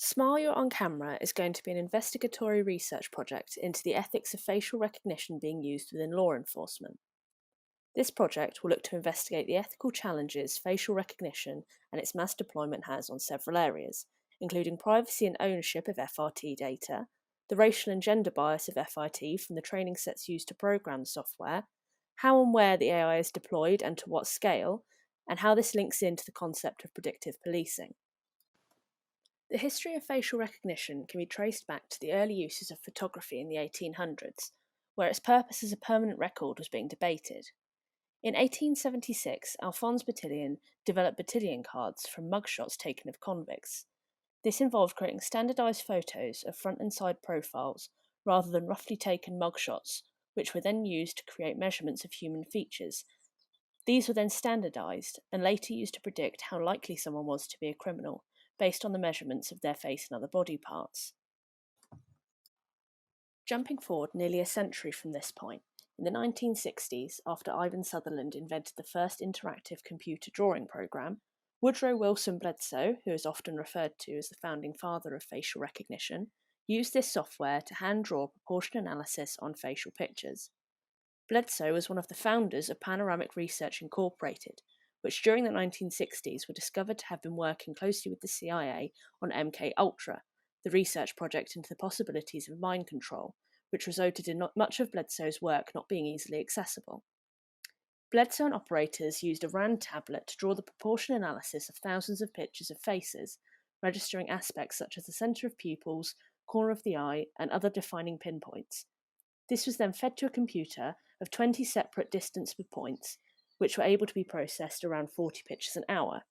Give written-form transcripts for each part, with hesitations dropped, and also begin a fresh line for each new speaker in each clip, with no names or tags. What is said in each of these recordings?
Smile You're on Camera is going to be an investigatory research project into the ethics of facial recognition being used within law enforcement. This project will look to investigate the ethical challenges facial recognition and its mass deployment has on several areas, including privacy and ownership of FRT data, the racial and gender bias of FIT from the training sets used to program the software, how and where the AI is deployed and to what scale, and how this links into the concept of predictive policing. The history of facial recognition can be traced back to the early uses of photography in the 1800s, where its purpose as a permanent record was being debated. In 1876, Alphonse Bertillon developed Bertillon cards from mugshots taken of convicts. This involved creating standardized photos of front and side profiles rather than roughly taken mugshots, which were then used to create measurements of human features. These were then standardized and later used to predict how likely someone was to be a criminal, based on the measurements of their face and other body parts. Jumping forward nearly a century from this point, in the 1960s, after Ivan Sutherland invented the first interactive computer drawing program, Woodrow Wilson Bledsoe, who is often referred to as the founding father of facial recognition, used this software to hand draw proportion analysis on facial pictures. Bledsoe was one of the founders of Panoramic Research Incorporated, which during the 1960s were discovered to have been working closely with the CIA on MKUltra, the research project into the possibilities of mind control, which resulted in much of Bledsoe's work not being easily accessible. Bledsoe and operators used a RAND tablet to draw the proportion analysis of thousands of pictures of faces, registering aspects such as the centre of pupils, corner of the eye, and other defining pinpoints. This was then fed to a computer of 20 separate distance points, which were able to be processed around 40 pictures an hour.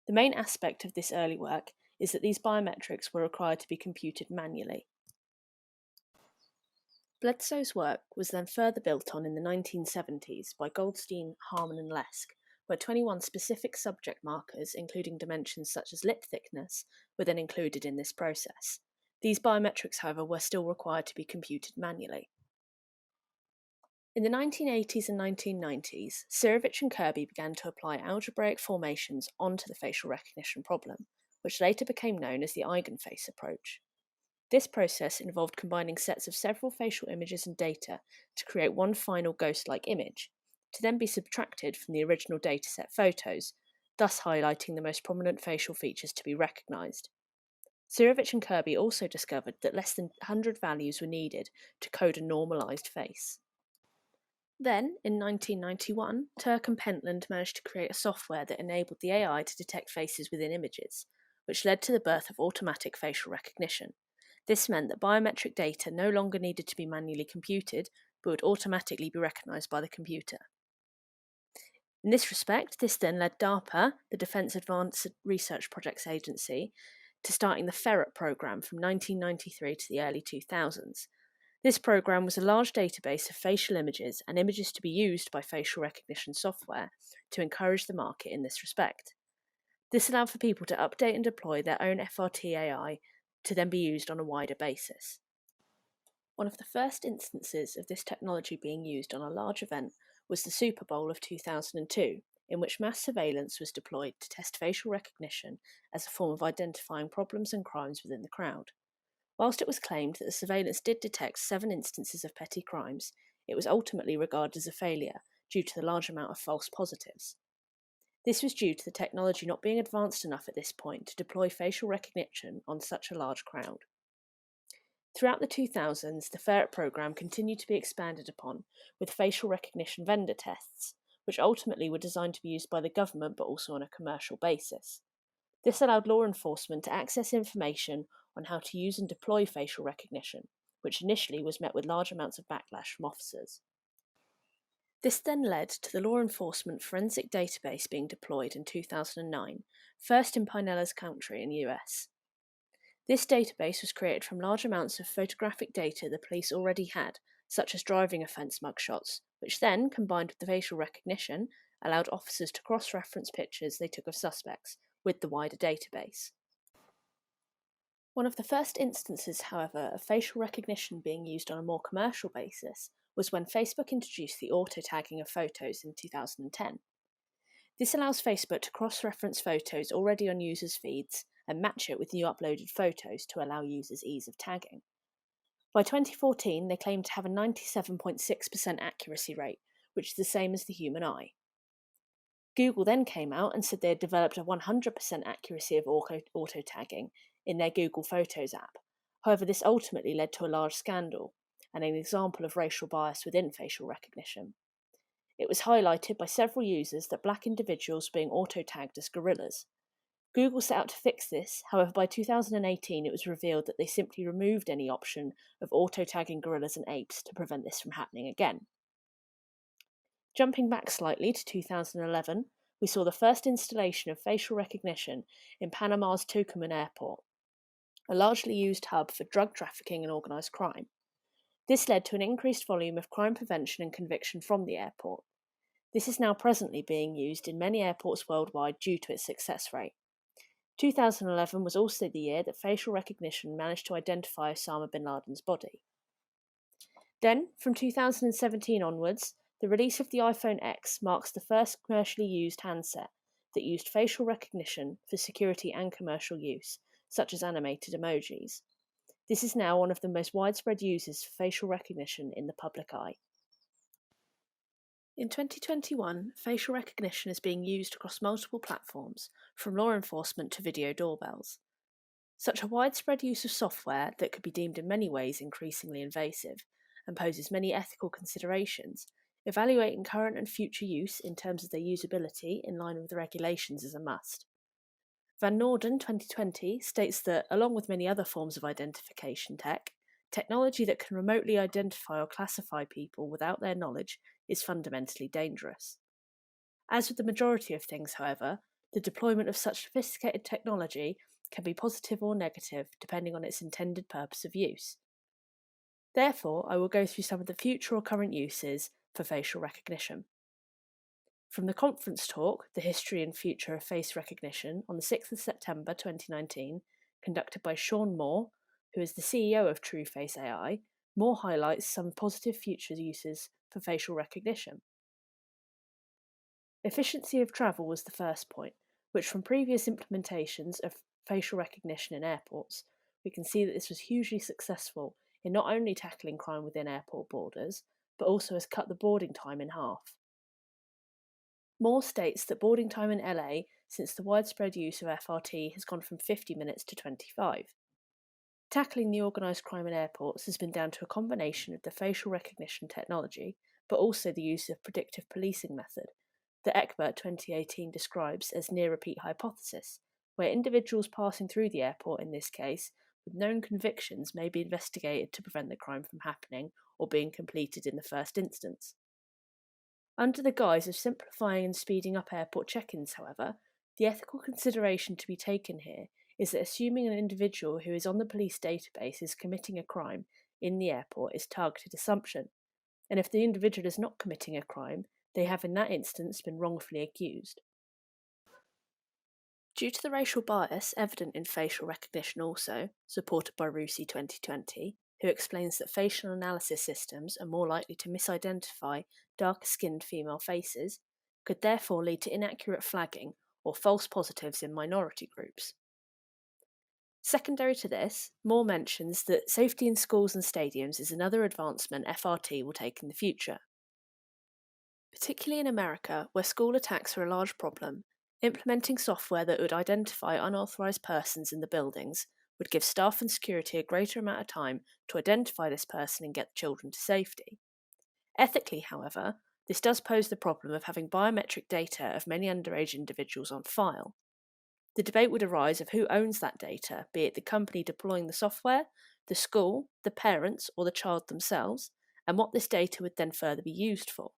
The main aspect of this early work is that these biometrics were required to be computed manually. Bledsoe's work was then further built on in the 1970s by Goldstein, Harman and Lesk, where 21 specific subject markers, including dimensions such as lip thickness, were then included in this process. These biometrics, however, were still required to be computed manually. In the 1980s and 1990s, Sirovich and Kirby began to apply algebraic formations onto the facial recognition problem, which later became known as the eigenface approach. This process involved combining sets of several facial images and data to create one final ghost-like image, to then be subtracted from the original dataset photos, thus highlighting the most prominent facial features to be recognised. Sirovich and Kirby also discovered that less than 100 values were needed to code a normalised face. Then, in 1991, Turk and Pentland managed to create a software that enabled the AI to detect faces within images, which led to the birth of automatic facial recognition. This meant that biometric data no longer needed to be manually computed, but would automatically be recognised by the computer. In this respect, this then led DARPA, the Defence Advanced Research Projects Agency, to starting the FERRET program from 1993 to the early 2000s. This program was a large database of facial images and images to be used by facial recognition software to encourage the market in this respect. This allowed for people to update and deploy their own FRT AI to then be used on a wider basis. One of the first instances of this technology being used on a large event was the Super Bowl of 2002, in which mass surveillance was deployed to test facial recognition as a form of identifying problems and crimes within the crowd. Whilst it was claimed that the surveillance did detect 7 instances of petty crimes, it was ultimately regarded as a failure due to the large amount of false positives. This was due to the technology not being advanced enough at this point to deploy facial recognition on such a large crowd. Throughout the 2000s, the FERRET program continued to be expanded upon with facial recognition vendor tests, which ultimately were designed to be used by the government but also on a commercial basis. This allowed law enforcement to access information on how to use and deploy facial recognition, which initially was met with large amounts of backlash from officers. This then led to the law enforcement forensic database being deployed in 2009, first in Pinellas County in the US. This database was created from large amounts of photographic data the police already had, such as driving offence mugshots, which then, combined with the facial recognition, allowed officers to cross-reference pictures they took of suspects with the wider database. One of the first instances, however, of facial recognition being used on a more commercial basis was when Facebook introduced the auto-tagging of photos in 2010. This allows Facebook to cross-reference photos already on users' feeds and match it with new uploaded photos to allow users ease of tagging. By 2014, they claimed to have a 97.6% accuracy rate, which is the same as the human eye. Google then came out and said they had developed a 100% accuracy of auto tagging in their Google Photos app. However, this ultimately led to a large scandal and an example of racial bias within facial recognition. It was highlighted by several users that black individuals were being auto-tagged as gorillas. Google set out to fix this, however by 2018 it was revealed that they simply removed any option of auto-tagging gorillas and apes to prevent this from happening again. Jumping back slightly to 2011, we saw the first installation of facial recognition in Panama's Tucumán airport, a largely used hub for drug trafficking and organised crime. This led to an increased volume of crime prevention and conviction from the airport. This is now presently being used in many airports worldwide due to its success rate. 2011 was also the year that facial recognition managed to identify Osama bin Laden's body. Then, from 2017 onwards, the release of the iPhone X marks the first commercially used handset that used facial recognition for security and commercial use, such as animated emojis. This is now one of the most widespread uses for facial recognition in the public eye. In 2021, facial recognition is being used across multiple platforms, from law enforcement to video doorbells. Such a widespread use of software that could be deemed in many ways increasingly invasive and poses many ethical considerations. Evaluating current and future use in terms of their usability in line with the regulations is a must. Van Norden 2020 states that, along with many other forms of identification tech, technology that can remotely identify or classify people without their knowledge is fundamentally dangerous. As with the majority of things, however, the deployment of such sophisticated technology can be positive or negative depending on its intended purpose of use. Therefore, I will go through some of the future or current uses for facial recognition. From the conference talk, The History and Future of Face Recognition, on the 6th of September 2019, conducted by Sean Moore, who is the CEO of TrueFace AI, Moore highlights some positive future uses for facial recognition. Efficiency of travel was the first point, which from previous implementations of facial recognition in airports, we can see that this was hugely successful in not only tackling crime within airport borders, but also has cut the boarding time in half. Moore states that boarding time in LA since the widespread use of FRT has gone from 50 minutes to 25. Tackling the organised crime in airports has been down to a combination of the facial recognition technology, but also the use of predictive policing method that Eckbert 2018 describes as near-repeat hypothesis, where individuals passing through the airport in this case with known convictions may be investigated to prevent the crime from happening or being completed in the first instance. Under the guise of simplifying and speeding up airport check-ins, however, the ethical consideration to be taken here is that assuming an individual who is on the police database is committing a crime in the airport is targeted assumption, and if the individual is not committing a crime, they have in that instance been wrongfully accused. Due to the racial bias evident in facial recognition also, supported by Rusi 2020, who explains that facial analysis systems are more likely to misidentify darker-skinned female faces, could therefore lead to inaccurate flagging or false positives in minority groups. Secondary to this, Moore mentions that safety in schools and stadiums is another advancement FRT will take in the future. Particularly in America, where school attacks are a large problem, implementing software that would identify unauthorised persons in the buildings would give staff and security a greater amount of time to identify this person and get the children to safety. Ethically, however, this does pose the problem of having biometric data of many underage individuals on file. The debate would arise of who owns that data, be it the company deploying the software, the school, the parents, or the child themselves, and what this data would then further be used for.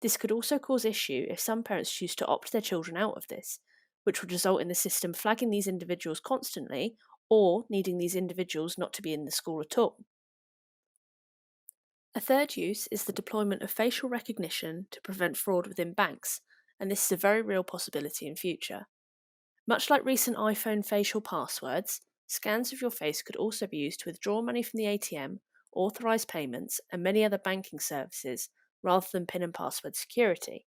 This could also cause issue if some parents choose to opt their children out of this, which would result in the system flagging these individuals constantly or needing these individuals not to be in the school at all. A third use is the deployment of facial recognition to prevent fraud within banks, and this is a very real possibility in future. Much like recent iPhone facial passwords, scans of your face could also be used to withdraw money from the ATM, authorise payments, and many other banking services rather than PIN and password security.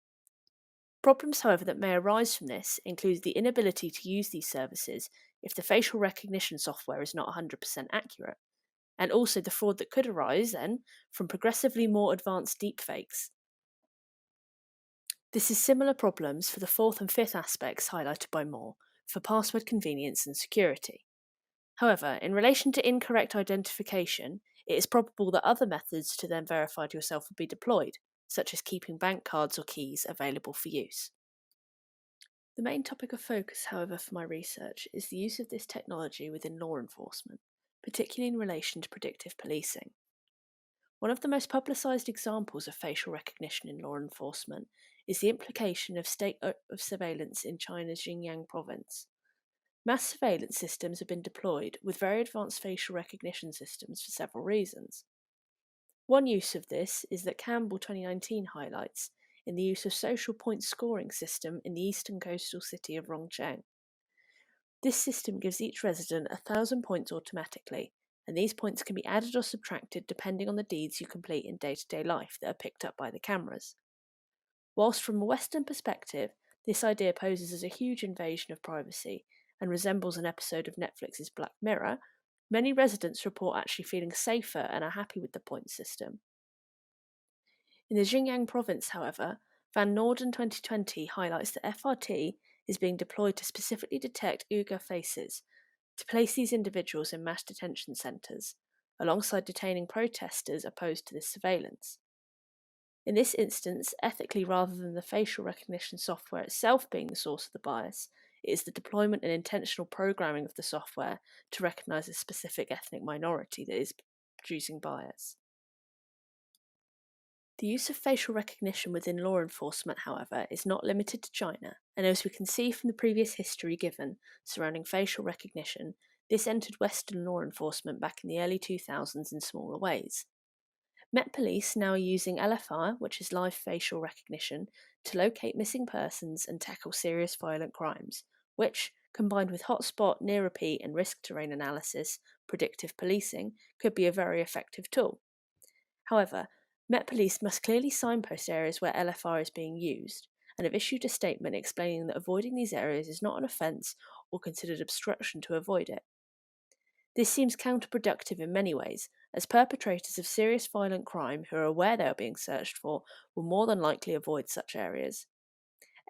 Problems, however, that may arise from this include the inability to use these services if the facial recognition software is not 100% accurate, and also the fraud that could arise then from progressively more advanced deepfakes. This is similar problems for the fourth and fifth aspects highlighted by Moore for password convenience and security. However, in relation to incorrect identification, it is probable that other methods to then verify yourself will be deployed, such as keeping bank cards or keys available for use. The main topic of focus, however, for my research is the use of this technology within law enforcement, particularly in relation to predictive policing. One of the most publicised examples of facial recognition in law enforcement is the implication of state of surveillance in China's Xinjiang province. Mass surveillance systems have been deployed with very advanced facial recognition systems for several reasons. One use of this is that Campbell 2019 highlights in the use of social point scoring system in the eastern coastal city of Rongcheng. This system gives each resident 1,000 points automatically, and these points can be added or subtracted depending on the deeds you complete in day-to-day life that are picked up by the cameras. Whilst from a Western perspective, this idea poses as a huge invasion of privacy and resembles an episode of Netflix's Black Mirror, many residents report actually feeling safer and are happy with the point system. In the Xinjiang province, however, Van Norden 2020 highlights that FRT is being deployed to specifically detect Uyghur faces, to place these individuals in mass detention centres, alongside detaining protesters opposed to this surveillance. In this instance, ethically rather than the facial recognition software itself being the source of the bias, it is the deployment and intentional programming of the software to recognise a specific ethnic minority that is producing bias. The use of facial recognition within law enforcement, however, is not limited to China, and as we can see from the previous history given surrounding facial recognition, this entered Western law enforcement back in the early 2000s in smaller ways. Met Police now are using LFR, which is live facial recognition, to locate missing persons and tackle serious violent crimes, which, combined with hotspot, near repeat, and risk terrain analysis, predictive policing, could be a very effective tool. However, Met Police must clearly signpost areas where LFR is being used, and have issued a statement explaining that avoiding these areas is not an offence or considered obstruction to avoid it. This seems counterproductive in many ways, as perpetrators of serious violent crime who are aware they are being searched for will more than likely avoid such areas.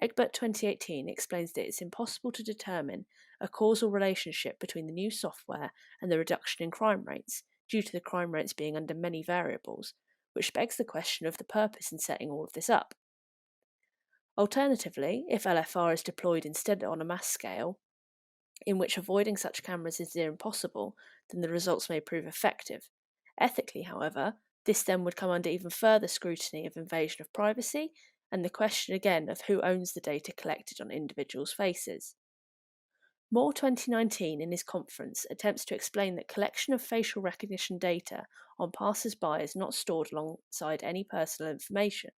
Egbert 2018 explains that it's impossible to determine a causal relationship between the new software and the reduction in crime rates, due to the crime rates being under many variables, which begs the question of the purpose in setting all of this up. Alternatively, if LFR is deployed instead on a mass scale, in which avoiding such cameras is near impossible, then the results may prove effective. Ethically, however, this then would come under even further scrutiny of invasion of privacy and the question again of who owns the data collected on individuals' faces. Moore 2019 in his conference attempts to explain that collection of facial recognition data on passers-by is not stored alongside any personal information,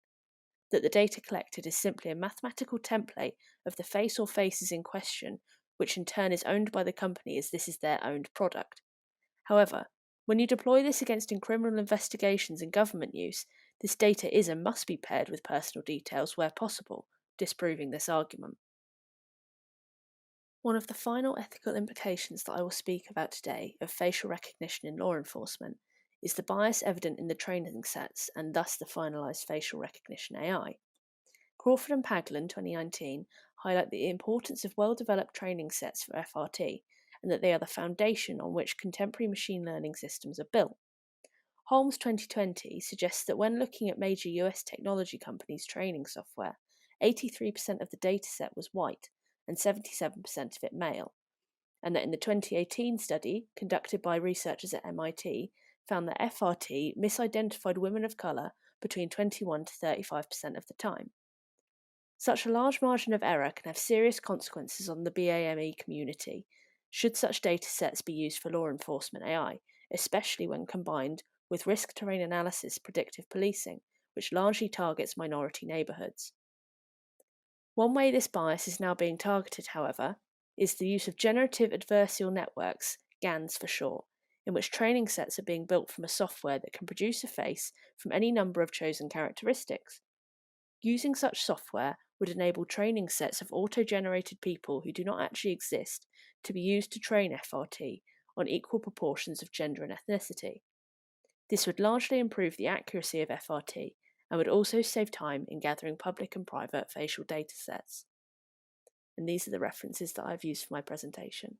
that the data collected is simply a mathematical template of the face or faces in question, which in turn is owned by the company as this is their owned product. However, when you deploy this against criminal investigations and government use, this data is and must be paired with personal details where possible, disproving this argument. One of the final ethical implications that I will speak about today of facial recognition in law enforcement is the bias evident in the training sets and thus the finalised facial recognition AI. Crawford and Paglen 2019 highlight the importance of well-developed training sets for FRT and that they are the foundation on which contemporary machine learning systems are built. Holmes 2020 suggests that when looking at major US technology companies' training software, 83% of the dataset was white and 77% of it male, and that in the 2018 study conducted by researchers at MIT found that FRT misidentified women of colour between 21 to 35% of the time. Such a large margin of error can have serious consequences on the BAME community should such data sets be used for law enforcement AI, especially when combined with risk terrain analysis predictive policing, which largely targets minority neighbourhoods. One way this bias is now being targeted, however, is the use of generative adversarial networks, GANs for short, in which training sets are being built from a software that can produce a face from any number of chosen characteristics. Using such software, would enable training sets of auto-generated people who do not actually exist to be used to train FRT on equal proportions of gender and ethnicity. This would largely improve the accuracy of FRT and would also save time in gathering public and private facial datasets. And these are the references that I've used for my presentation.